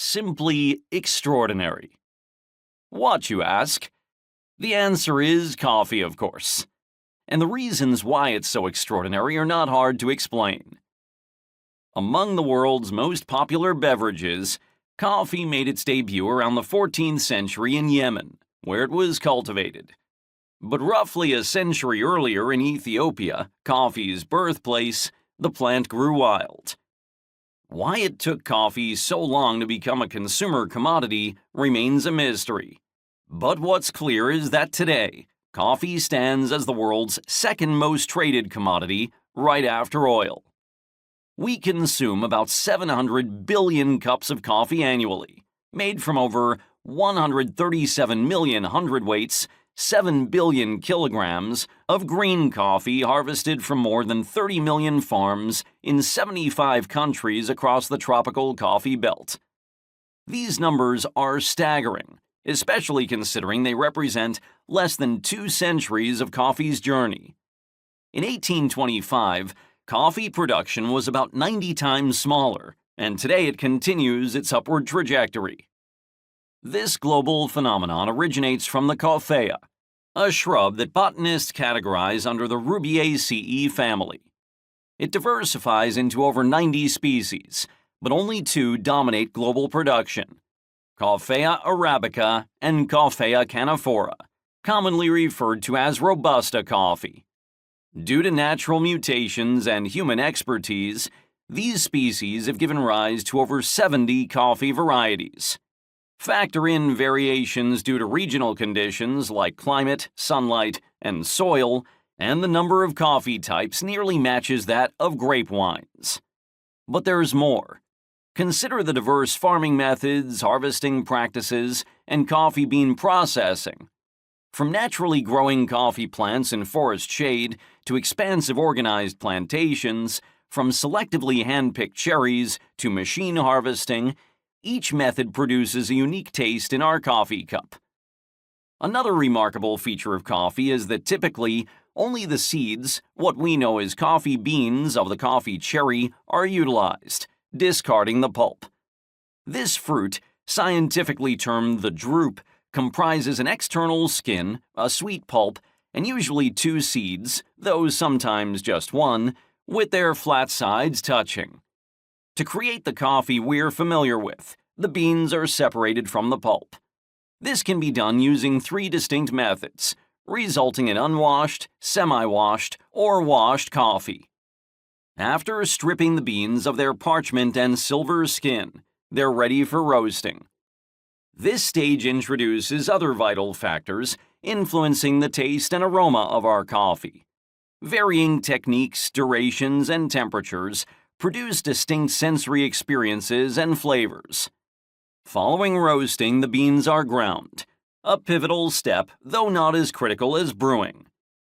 simply extraordinary. What, you ask? The answer is coffee, of course. And the reasons why it's so extraordinary are not hard to explain. Among the world's most popular beverages, coffee made its debut around the 14th century in Yemen, where it was cultivated. But roughly a century earlier in Ethiopia, coffee's birthplace, the plant grew wild. Why it took coffee so long to become a consumer commodity remains a mystery. But what's clear is that today, coffee stands as the world's second most traded commodity, right after oil. We consume about 700 billion cups of coffee annually, made from over 137 million hundredweights, 7 billion kilograms of green coffee harvested from more than 30 million farms in 75 countries across the tropical coffee belt. These numbers are staggering, especially considering they represent less than 2 centuries of coffee's journey. In 1825, coffee production was about 90 times smaller, and today it continues its upward trajectory. This global phenomenon originates from the coffea, a shrub that botanists categorize under the Rubiaceae family. It diversifies into over 90 species, but only 2 dominate global production: Coffea arabica and Coffea canephora, commonly referred to as Robusta coffee. Due to natural mutations and human expertise, these species have given rise to over 70 coffee varieties. Factor in variations due to regional conditions like climate, sunlight, and soil, and the number of coffee types nearly matches that of grape wines. But there's more. Consider the diverse farming methods, harvesting practices, and coffee bean processing. From naturally growing coffee plants in forest shade to expansive organized plantations, from selectively hand-picked cherries to machine harvesting, each method produces a unique taste in our coffee cup. Another remarkable feature of coffee is that typically only the seeds, what we know as coffee beans of the coffee cherry, are utilized, discarding the pulp. This fruit, scientifically termed the drupe, comprises an external skin, a sweet pulp, and usually 2 seeds, though sometimes just 1, with their flat sides touching. To create the coffee we're familiar with, the beans are separated from the pulp. This can be done using 3 distinct methods, resulting in unwashed, semi-washed, or washed coffee. After stripping the beans of their parchment and silver skin, they're ready for roasting. This stage introduces other vital factors influencing the taste and aroma of our coffee. Varying techniques, durations, and temperatures produce distinct sensory experiences and flavors. Following roasting, the beans are ground, a pivotal step, though not as critical as brewing.